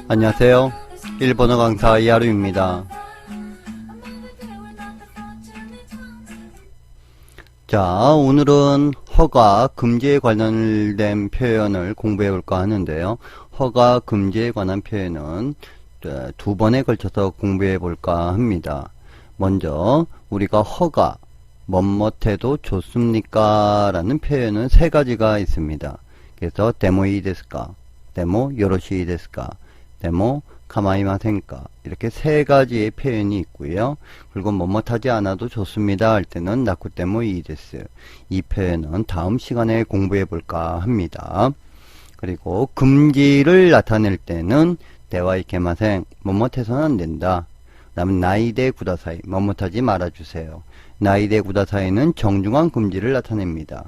안녕하세요. 일본어 강사 이하루입니다. 자, 오늘은 허가, 금지에 관련된 표현을 공부해 볼까 하는데요. 허가, 금지에 관한 표현은 두 번에 걸쳐서 공부해 볼까 합니다. 먼저 우리가 허가, 뭐뭇해도 좋습니까? 라는 표현은 세 가지가 있습니다. 그래서 데모이 데스까, 데모 요로시 데스까, 데모 가마이마센까, 이렇게 세 가지의 표현이 있고요. 그리고 뭐뭇하지 않아도 좋습니다 할 때는 나쿠테모 이이데스, 이 표현은 다음 시간에 공부해 볼까 합니다. 그리고 금지를 나타낼 때는 대와이 게마생, 뭐뭇해서는 안 된다. 그 다음에 나이데 구다사이, 뭐뭇하지 말아주세요. 나이데 구다사이는 정중한 금지를 나타냅니다.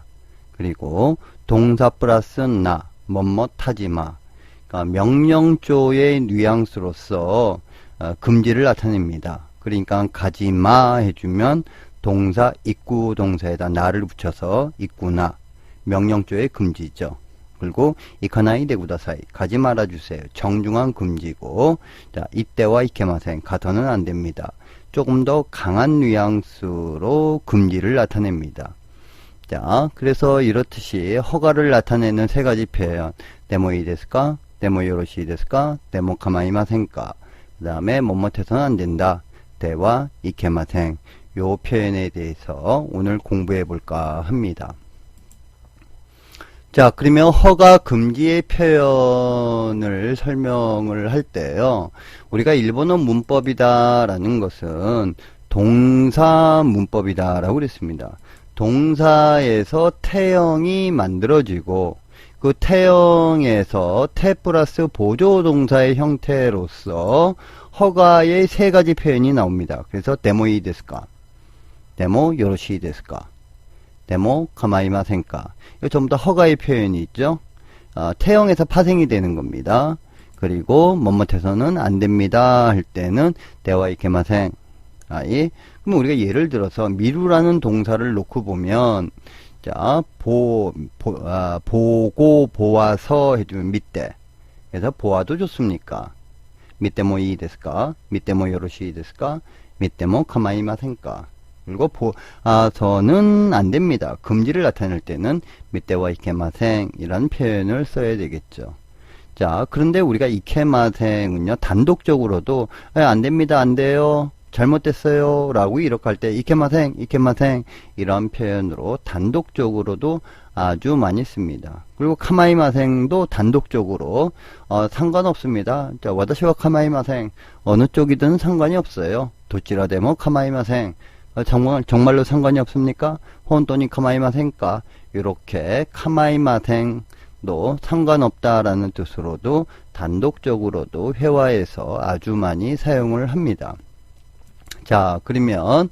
그리고 동사 플러스 나, 뭐뭇하지마, 그러니까 명령조의 뉘앙스로서 금지를 나타냅니다. 그러니까 가지마 해주면 동사 입구 동사에다 나를 붙여서 있구나, 명령조의 금지죠. 그리고 이카나이 데구다사이, 가지 말아주세요, 정중한 금지고, 자, 이때와 이케마센, 가서는 안됩니다. 조금 더 강한 뉘앙스로 금지를 나타냅니다. 자, 그래서 이렇듯이 허가를 나타내는 세 가지 표현, 데모이 데스까, 데모 요로시 데스까, 데모 가마이마센까, 그 다음에 뭐뭇해서는 안된다, 대와 이케마생, 요 표현에 대해서 오늘 공부해 볼까 합니다. 자, 그러면 허가, 금지의 표현을 설명을 할 때요, 우리가 일본어 문법이다 라는 것은 동사 문법이다 라고 그랬습니다. 동사에서 태형이 만들어지고 그 태형에서 태 플러스 보조동사의 형태로서 허가의 세 가지 표현이 나옵니다. 그래서 데모이 데스까, 데모 요로시 데스까, 데모 가마이마센까, 이거 전부 다 허가의 표현이 있죠. 태형에서 파생이 되는 겁니다. 그리고 뭐뭇해서는 안됩니다 할 때는 대와 이케마생, 그럼 우리가 예를 들어서 미루라는 동사를 놓고 보면, 자, 보고 보아서 해주면 밑대, 그래서 보아도 좋습니까? 밑대 뭐 이 데스까, 밑대 뭐 요로시 데스까, 밑대 뭐 가마이마센까. 그리고 보아서는 안됩니다. 금지를 나타낼 때는 밑대와 이케마생 이라는 표현을 써야 되겠죠. 자, 그런데 우리가 이케마생은요, 단독적으로도 안됩니다, 안돼요, 잘못됐어요 라고 이렇게 할 때 이케마생, 이케마생 이런 표현으로 단독적으로도 아주 많이 씁니다. 그리고 카마이마생도 단독적으로 상관없습니다. 자, 와다시와 카마이마생, 어느 쪽이든 상관이 없어요. 도치라데모 카마이마생, 정말로 상관이 없습니까? 혼돈이 카마이마생까, 이렇게 카마이마생도 상관없다라는 뜻으로도 단독적으로도 회화에서 아주 많이 사용을 합니다. 자, 그러면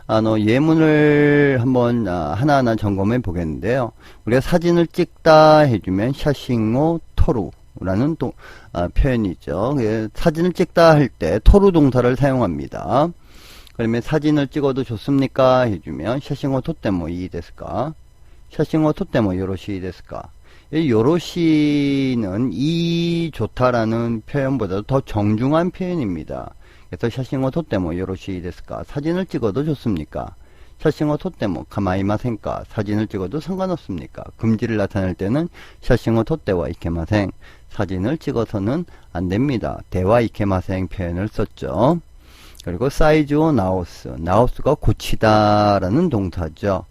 예문을 한번 하나하나 점검해 보겠는데요. 우리가 사진을 찍다 해주면 샤싱오 토루라는 표현이죠. 사진을 찍다 할 때 토루 동사를 사용합니다. 그러면 사진을 찍어도 좋습니까 해주면 샤싱오 토테모 이 데스까, 샤싱오 토테모 요로시 데스까. 이 요로시는 이 좋다라는 표현보다도 더 정중한 표현입니다. 그래서 샤싱오 토테모 요로시 데스까, 사진을 찍어도 좋습니까? 샤싱오 토테모 가마이마센까, 사진을 찍어도 상관없습니까? 금지를 나타낼 때는 샤싱오 토테와 이케마생, 사진을 찍어서는 안됩니다, 대와 이케마생 표현을 썼죠. 그리고 사이즈오 나오스, 나오스가 고치다 라는 동사죠.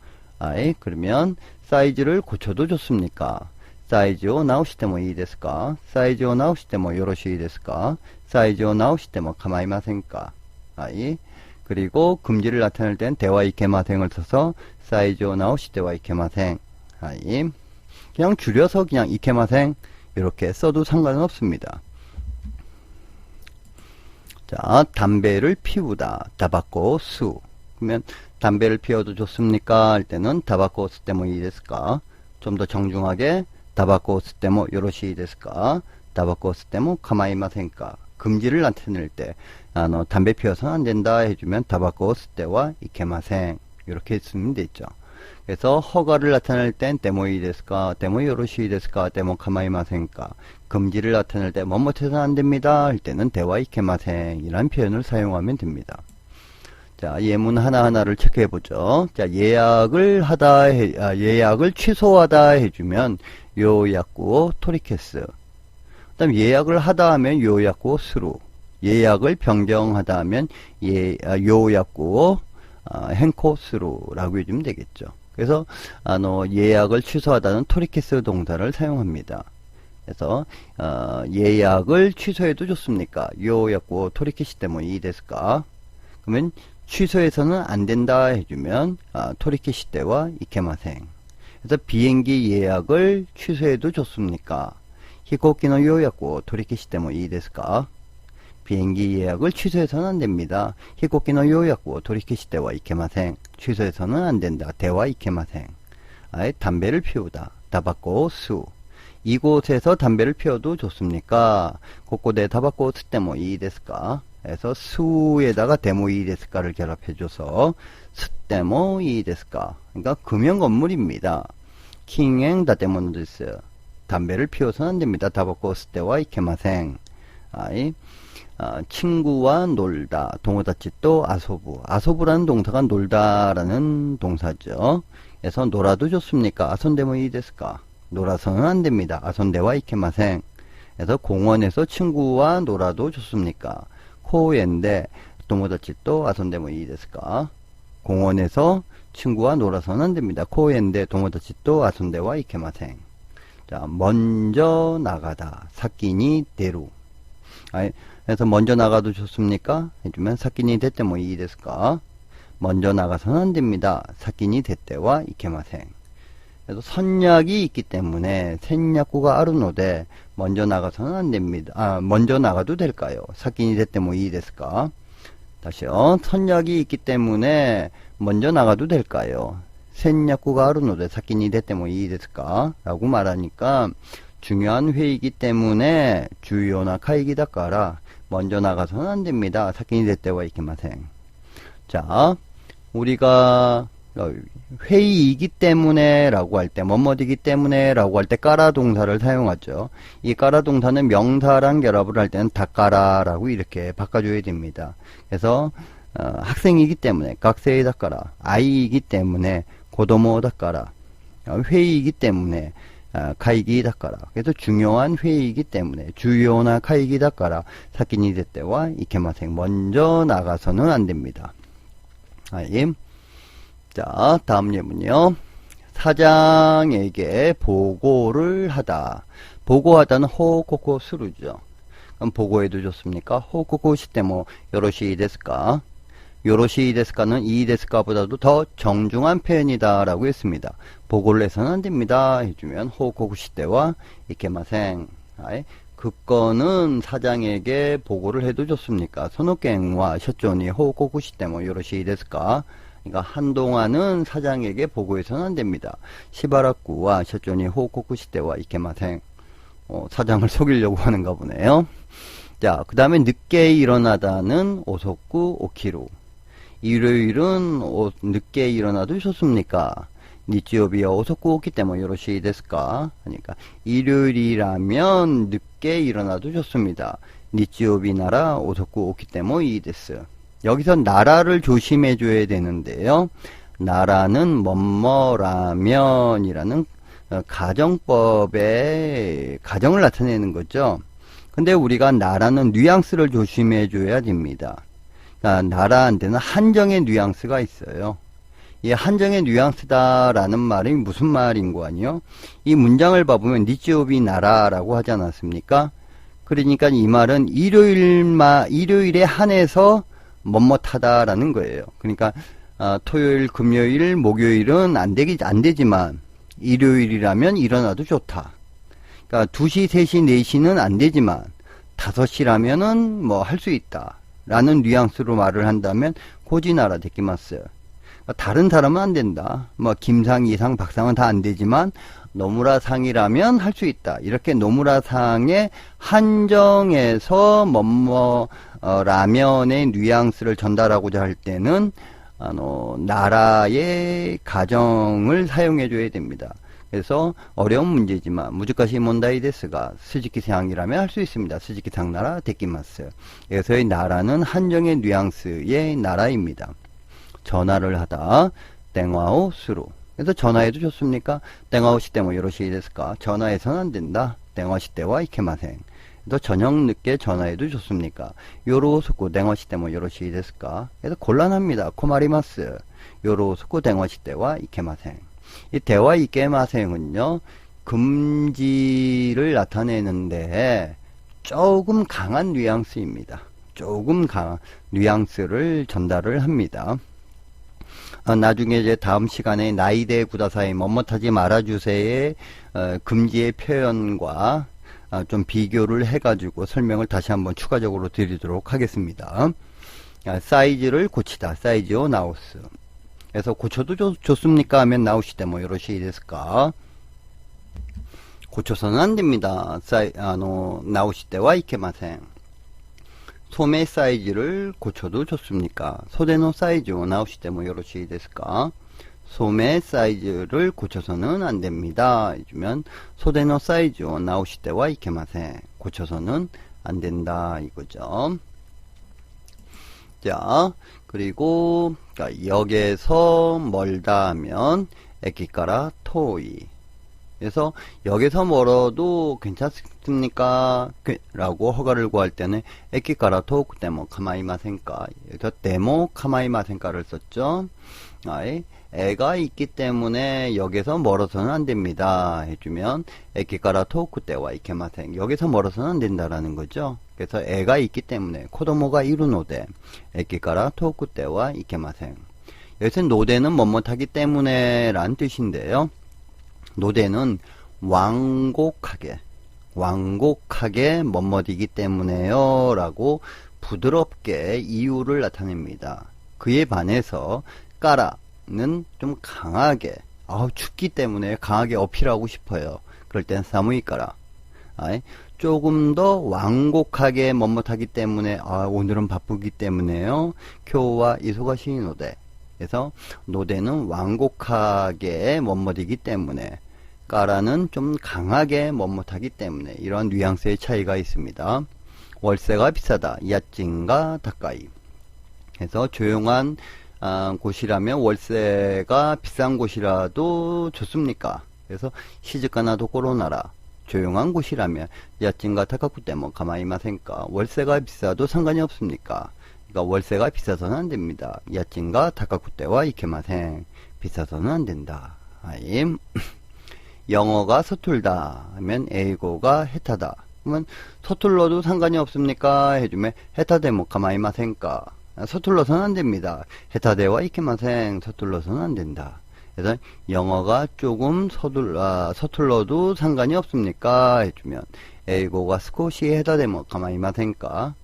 그러면 사이즈를 고쳐도 좋습니까? 사이즈오 나오시테모 이 데스까, 사이즈오 나오시테모 요로시 데스까, 사이즈오 나오시테모 가마이마센까. 그리고 금지를 나타낼 땐 대와 이케마생을 써서 사이즈오 나오시테와 이케마생. 그냥 줄여서 그냥 이케마생 이렇게 써도 상관은 없습니다. 자, 담배를 피우다, 타바코 수. 그러면 담배를 피워도 좋습니까 할 때는 타바코 스테모 이 데스까, 좀 더 정중하게 타바코 스테모 요로시 데스까, 타바코 스테모 가마이마센까. 금지를 나타낼 때, 담배 피워서는 안 된다 해주면 타바코 스테와 이케마생. 이렇게 쓰면 되죠. 그래서 허가를 나타낼 땐 데모이 데스까, 데모 요로시 데스까, 데모 카마이마생까. 금지를 나타낼 때 뭐뭐해서는 안 됩니다 할 때는 데와 이케마생이라는 표현을 사용하면 됩니다. 자, 예문 하나하나를 체크해 보죠. 자, 예약을 취소하다 해주면 요약구 토리케스. 그 다음 예약을 하다 하면 요약구 스루. 예약을 변경하다 하면 요약구 행코스루라고 해주면 되겠죠. 그래서 예약을 취소하다는 토리케스 동사를 사용합니다. 그래서 예약을 취소해도 좋습니까? 요약구 토리케시 때문에 이 데스까? 그러면 취소해서는 안 된다 해주면 토리케시 때와 이케마생. 그래서 비행기 예약을 취소해도 좋습니까? 히코키노 요약구 토리케시 때문에 이 데스까? 비행기 예약을 취소해서는 안 됩니다. 히코키노 요약구 토리케시 때와 이케마생. 취소해서는 안 된다. 대와 이케마생. 담배를 피우다. 타바코 수. 이곳에서 담배를 피워도 좋습니까? 고코데 타바코 스테모 이 데스까? 그래서 수에다가 데모 이 데스까를 결합해줘서 스테모 이 데스까? 그러니까 금연 건물입니다. 킹행 다테모노 데스. 담배를 피워서는 안 됩니다. 타바코 스테와 이케마생. 친구와 놀다. 동호다치또 아소부. 아소부라는 동사가 놀다라는 동사죠. 그래서 놀아도 좋습니까? 아손데모 이 데스까? 놀아서는 안 됩니다. 아손데와 이케마생. 그래서 공원에서 친구와 놀아도 좋습니까? 코엔데 도모다치또 아손데모 이 데스까? 공원에서 친구와 놀아서는 안 됩니다. 코엔데 도모다치또 아손데와 이케마생. 자, 먼저 나가다. 사키니 데루. 그래서 먼저 나가도 좋습니까? 해주면 사키니 데테 뭐 이 데스까? 먼저 나가서는 안 됩니다. 사키니 데테와 이케마생. 그래서 선약이 있기 때문에 센약구가 아르노데 먼저 나가서는 안 됩니다. 먼저 나가도 될까요? 사키니 데테 뭐 이 데스까? 다시요. 선약이 있기 때문에 먼저 나가도 될까요? 센약구가 아르노데 사키니 데테 뭐 이 데스까? 라고 말하니까 중요한 회의이기 때문에 주요나 카이기다 까라 먼저 나가서는 안 됩니다. 사키니 데테와 이케마생. 자, 우리가 회의이기 때문에 라고 할 때, 뭐뭐이기 때문에 라고 할 때 까라 동사를 사용하죠. 이 까라 동사는 명사랑 결합을 할 때는 다까라 라고 이렇게 바꿔줘야 됩니다. 그래서 학생이기 때문에 각세이 다까라, 아이이기 때문에 고도모 다까라, 회의이기 때문에 카이기 다까라. 그래서 중요한 회의이기 때문에 주요나 카이기 다까라 사키니 데테와 이케마생. 먼저 나가서는 안 됩니다. 자, 다음 예문이요. 사장에게 보고를 하다. 보고하다는 호코코 스루죠. 그럼 보고해도 좋습니까? 호코코 시테모 요로시 데스까? 요로시 데스까는 이 데스까보다도 더 정중한 표현이다 라고 했습니다. 보고를 해서는 안 됩니다 해주면 호코쿠 시테와 이케마생. 그 건은 사장에게 보고를 해도 좋습니까? 소노겐와 셔존이 호코쿠 시테모 요로시 데스까? 그러니까 한동안은 사장에게 보고해서는 안 됩니다. 시바라쿠와 셔존이 호코쿠 시테와 이케마생. 사장을 속이려고 하는가 보네요. 자, 그 다음에 늦게 일어나다는 오소쿠 오키루. 일요일은 늦게 일어나도 좋습니까? 니치요비와 오소쿠 오키 때문에 요로시 데스까? 그러니까 일요일이라면 늦게 일어나도 좋습니다. 니치요비나라 오소쿠 오키 때문에 이 데스. 여기서 나라를 조심해 줘야 되는데요. 나라는 뭐뭐라면이라는 가정법의 가정을 나타내는 거죠. 근데 우리가 나라는 뉘앙스를 조심해 줘야 됩니다. 그러니까 나라한테는 한정의 뉘앙스가 있어요. 이 한정의 뉘앙스다라는 말이 무슨 말인 거 아니요? 이 문장을 봐보면 니치오비 나라라고 하지 않았습니까? 그러니까 이 말은 일요일에 한해서 뭐뭐하다라는 거예요. 그러니까 토요일, 금요일, 목요일은 안 되지만 일요일이라면 일어나도 좋다. 그러니까 2시, 3시, 4시는 안 되지만 5시라면은 뭐 할 수 있다. 라는 뉘앙스로 말을 한다면 고지나라 데키마스. 다른 사람은 안 된다. 뭐 김상, 이상, 박상은 다 안 되지만 노무라상이라면 할 수 있다. 이렇게 노무라상에 한정해서 라면의 뉘앙스를 전달하고자 할 때는 나라의 가정을 사용해 줘야 됩니다. 그래서 어려운 문제지만 무지카시 몬다이 데스가 스즈키상이라면 할 수 있습니다. 스즈키상 나라 데키마스. 그래서 이 나라는 한정의 뉘앙스의 나라입니다. 전화를 하다 땡와오 스루. 그래서 전화해도 좋습니까? 땡와오 시때 뭐 요러시 데스까? 전화해서는 안 된다. 땡와 시때와 이케마생. 그래서 저녁 늦게 전화해도 좋습니까? 요로소코 땡와 시때 뭐 요러시 데스까? 그래서 곤란합니다. 코마리마스. 요로소코 땡와 시때와 이케마생. 이 대화 이케마생은요, 금지를 나타내는데 조금 강한 뉘앙스입니다. 조금 강한 뉘앙스를 전달을 합니다. 나중에 이제 다음 시간에 나이대 구다사이 멋멋하지 말아주세요의 금지의 표현과 좀 비교를 해가지고 설명을 다시 한번 추가적으로 드리도록 하겠습니다. 사이즈를 고치다. 사이즈오 나우스. 그래서 고쳐도 좋습니까? 하면 나우시대 뭐 요러시 데스까? 고쳐서는 안 됩니다. 나우시대와 이케마생. 소매 사이즈를 고쳐도 좋습니까? 소대노 사이즈오 나우시대 뭐 요러시 데스까? 소매 사이즈를 고쳐서는 안 됩니다. 해주면 소대노 사이즈오 나우시대와 이케마생. 고쳐서는 안 된다 이거죠. 자, 그리고 역에서 멀다 하면 에키카라 토이. 그래서 역에서 멀어도 괜찮습니까? 라고 허가를 구할 때는 에키카라 토크 데모 카마이마센까. 여기서 데모 카마이마센까를 썼죠. 애가 있기 때문에 역에서 멀어서는 안 됩니다. 해주면 에키카라 토크 때와 이케마생. 역에서 멀어서는 안 된다라는 거죠. 그래서 애가 있기 때문에 코도모가 이루노데 에키카라 토크 때와 이케마생. 여기서 노대는 멋멋하기 때문에 라는 뜻인데요. 노대는 완곡하게 멋멋이기 때문에요 라고 부드럽게 이유를 나타냅니다. 그에 반해서 까라는 좀 강하게 춥기 때문에 강하게 어필하고 싶어요. 그럴 땐 사무이 까라. 조금 더 완곡하게 멋멋하기 때문에 오늘은 바쁘기 때문에요. 교와 이소가시 노대. 그래서 노대는 완곡하게 멋멋이기 때문에 까라는 좀 강하게 멋멋하기 때문에 이런 뉘앙스의 차이가 있습니다. 월세가 비싸다. 야찐가 다까이. 그래서 조용한 곳이라면 월세가 비싼 곳이라도 좋습니까? 그래서 시즈카나 도코로나라. 조용한 곳이라면 야찐가 타카쿠때 뭐 가마이마센까. 월세가 비싸도 상관이 없습니까? 그러니까 월세가 비싸서는 안 됩니다. 야찐가 타카쿠때와 이케마생. 비싸서는 안 된다. 영어가 서툴다 하면 에이고가 해타다. 그러면 서툴러도 상관이 없습니까? 해주면 해타데 뭐 가마이마센까. 서툴러서는 안 됩니다. 해타데와 이케마생. 서툴러서는 안 된다. 그래서 영어가 조금 서툴러도 상관이 없습니까? 해주면 에이고가 스코시 해타데 뭐 가마이마센까.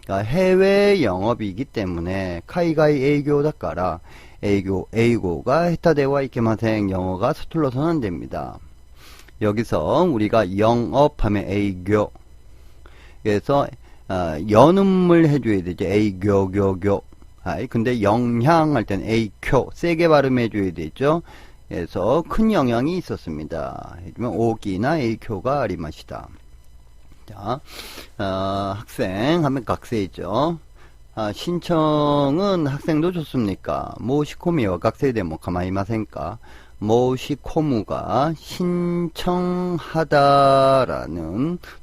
그러니까 해외 영업이기 때문에 카이가이 에이교다까라 에이고가 해타데와 이케마생. 영어가 서툴러서는 안 됩니다. 여기서 우리가 영업하면 에이교. 그래서 연음을 해줘야 되죠. 에이교교교. 근데 영향할 때는 에이쿄 세게 발음해줘야 되죠. 그래서 큰 영향이 있었습니다. 해주면 오기나 에이쿄가 아리마시다. 자, 학생 하면 각세이죠. 신청은 학생도 좋습니까? 모시코미와 각세이데 뭐 가마이마센까. 모시코무가 신청하다라는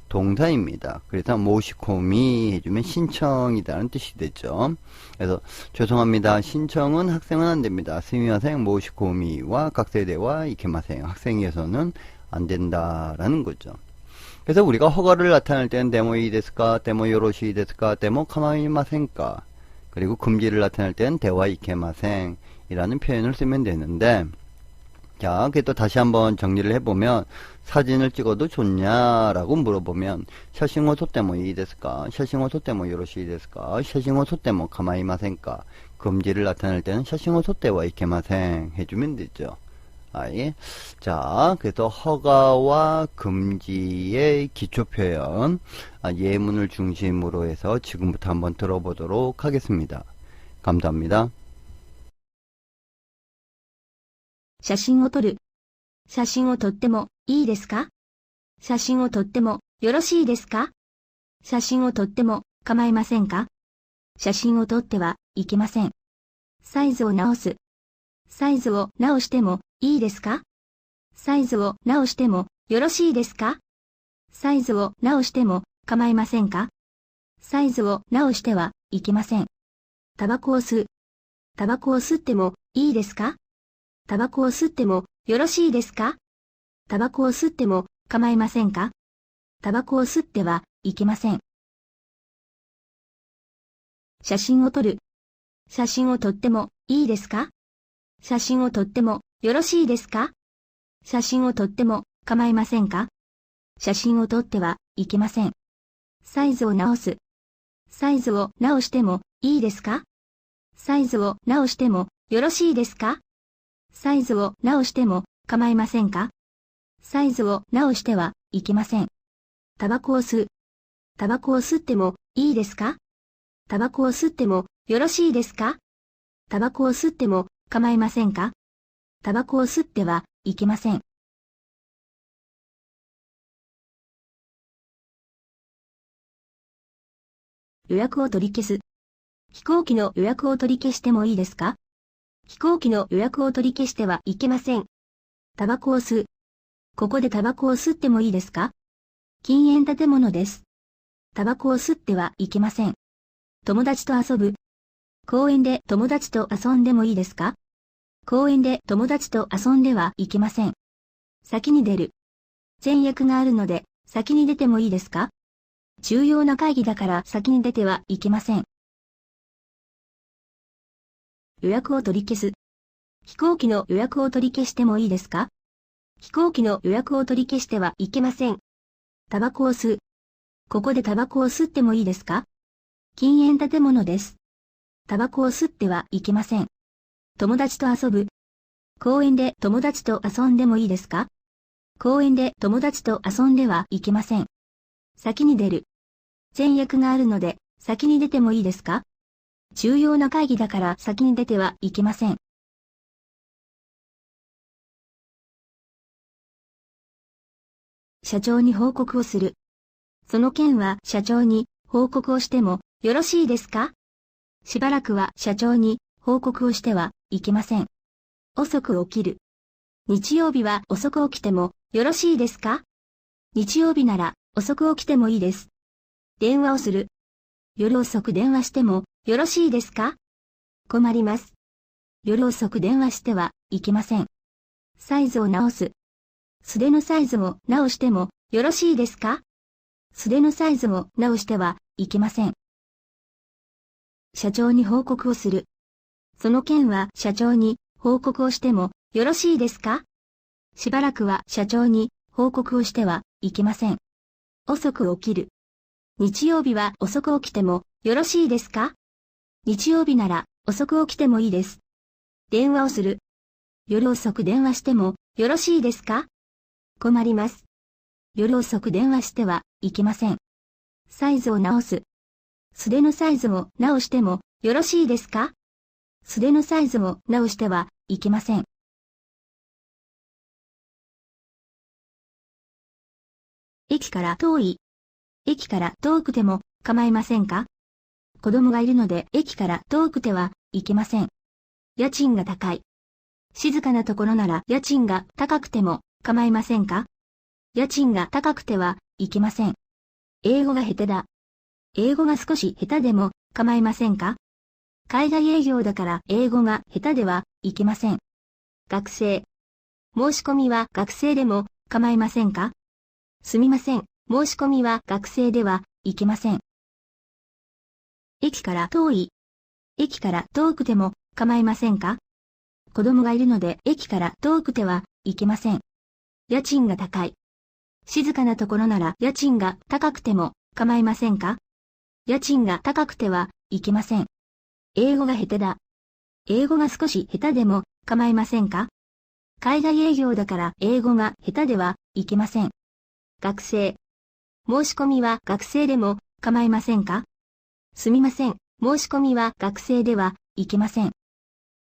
동사입니다. 그래서 모시코미 해주면 신청이다는 뜻이 되죠. 그래서 죄송합니다. 신청은 학생은 안 됩니다. 스미마생 모시코미와 각세대와 이케마생. 학생에서는 안 된다라는 거죠. 그래서 우리가 허가를 나타낼 때는 데모이 데스까, 데모 요로시 데스까, 데모 카마이마생까. 그리고 금지를 나타낼 때는 데와 이케마생 이라는 표현을 쓰면 되는데, 자, 그게 또 다시 한번 정리를 해보면, 사진을 찍어도 좋냐라고 물어보면, 샤싱호 소떼모 이 데스까, 샤싱호 소떼모 요로시 데스까, 샤싱호 소떼모 가마이마생까. 금지를 나타낼 때는 샤싱호 소떼와 이케마생 해주면 되죠. 아이. 자, 그래서 허가와 금지의 기초표현, 예문을 중심으로 해서 지금부터 한번 들어보도록 하겠습니다. 감사합니다. 写真を撮る。写真を撮ってもいいですか？写真を撮ってもよろしいですか？写真を撮っても構いませんか？写真を撮ってはいけません。サイズを直す。サイズを直してもいいですか？サイズを直してもよろしいですか？サイズを直しても構いませんか？サイズを直してはいけません。タバコを吸う。タバコを吸ってもいいですか？タバコを吸ってもよろしいですか？タバコを吸っても構いませんか？タバコを吸ってはいけません。写真を撮る。写真を撮ってもいいですか？写真を撮ってもよろしいですか？写真を撮っても構いませんか？写真を撮ってはいけません。サイズを直す。サイズを直してもいいですか？サイズを直してもよろしいですか？サイズを直しても構いませんか？サイズを直してはいけません。タバコを吸う。タバコを吸ってもいいですか？タバコを吸ってもよろしいですか？タバコを吸っても構いませんか？タバコを吸ってはいけません。予約を取り消す。飛行機の予約を取り消してもいいですか？飛行機の予約を取り消してはいけません。タバコを吸う。ここでタバコを吸ってもいいですか？禁煙建物です。タバコを吸ってはいけません。友達と遊ぶ。公園で友達と遊んでもいいですか？公園で友達と遊んではいけません。先に出る。前約があるので先に出てもいいですか？重要な会議だから先に出てはいけません。予約を取り消す。飛行機の予約を取り消してもいいですか？飛行機の予約を取り消してはいけません。タバコを吸う。ここでタバコを吸ってもいいですか？禁煙建物です。タバコを吸ってはいけません。友達と遊ぶ。公園で友達と遊んでもいいですか？公園で友達と遊んではいけません。先に出る。前約があるので先に出てもいいですか？重要な会議だから先に出てはいけません。社長に報告をする。その件は社長に報告をしてもよろしいですか？しばらくは社長に報告をしてはいけません。遅く起きる。日曜日は遅く起きてもよろしいですか？日曜日なら遅く起きてもいいです。電話をする。夜遅く電話してもよろしいですか？困ります。夜遅く電話してはいけません。サイズを直す。袖のサイズを直してもよろしいですか？袖のサイズを直してはいけません。社長に報告をする。その件は社長に報告をしてもよろしいですか？しばらくは社長に報告をしてはいけません。遅く起きる。日曜日は遅く起きてもよろしいですか？日曜日なら遅く起きてもいいです。電話をする。夜遅く電話してもよろしいですか？困ります。夜遅く電話してはいけません。サイズを直す。袖のサイズを直してもよろしいですか？袖のサイズを直してはいけません。駅から遠い。駅から遠くても構いませんか？子供がいるので駅から遠くてはいけません。家賃が高い。静かなところなら家賃が高くても構いませんか？家賃が高くてはいけません。英語が下手だ。英語が少し下手でも構いませんか？海外営業だから英語が下手ではいけません。学生。申し込みは学生でも構いませんか？すみません。申し込みは学生ではいけません。駅から遠い。駅から遠くても構いませんか？子供がいるので駅から遠くてはいけません。家賃が高い。静かなところなら家賃が高くても構いませんか？家賃が高くてはいけません。英語が下手だ。英語が少し下手でも構いませんか？海外営業だから英語が下手ではいけません。学生。申し込みは学生でも構いませんか？すみません。申し込みは学生ではいけません。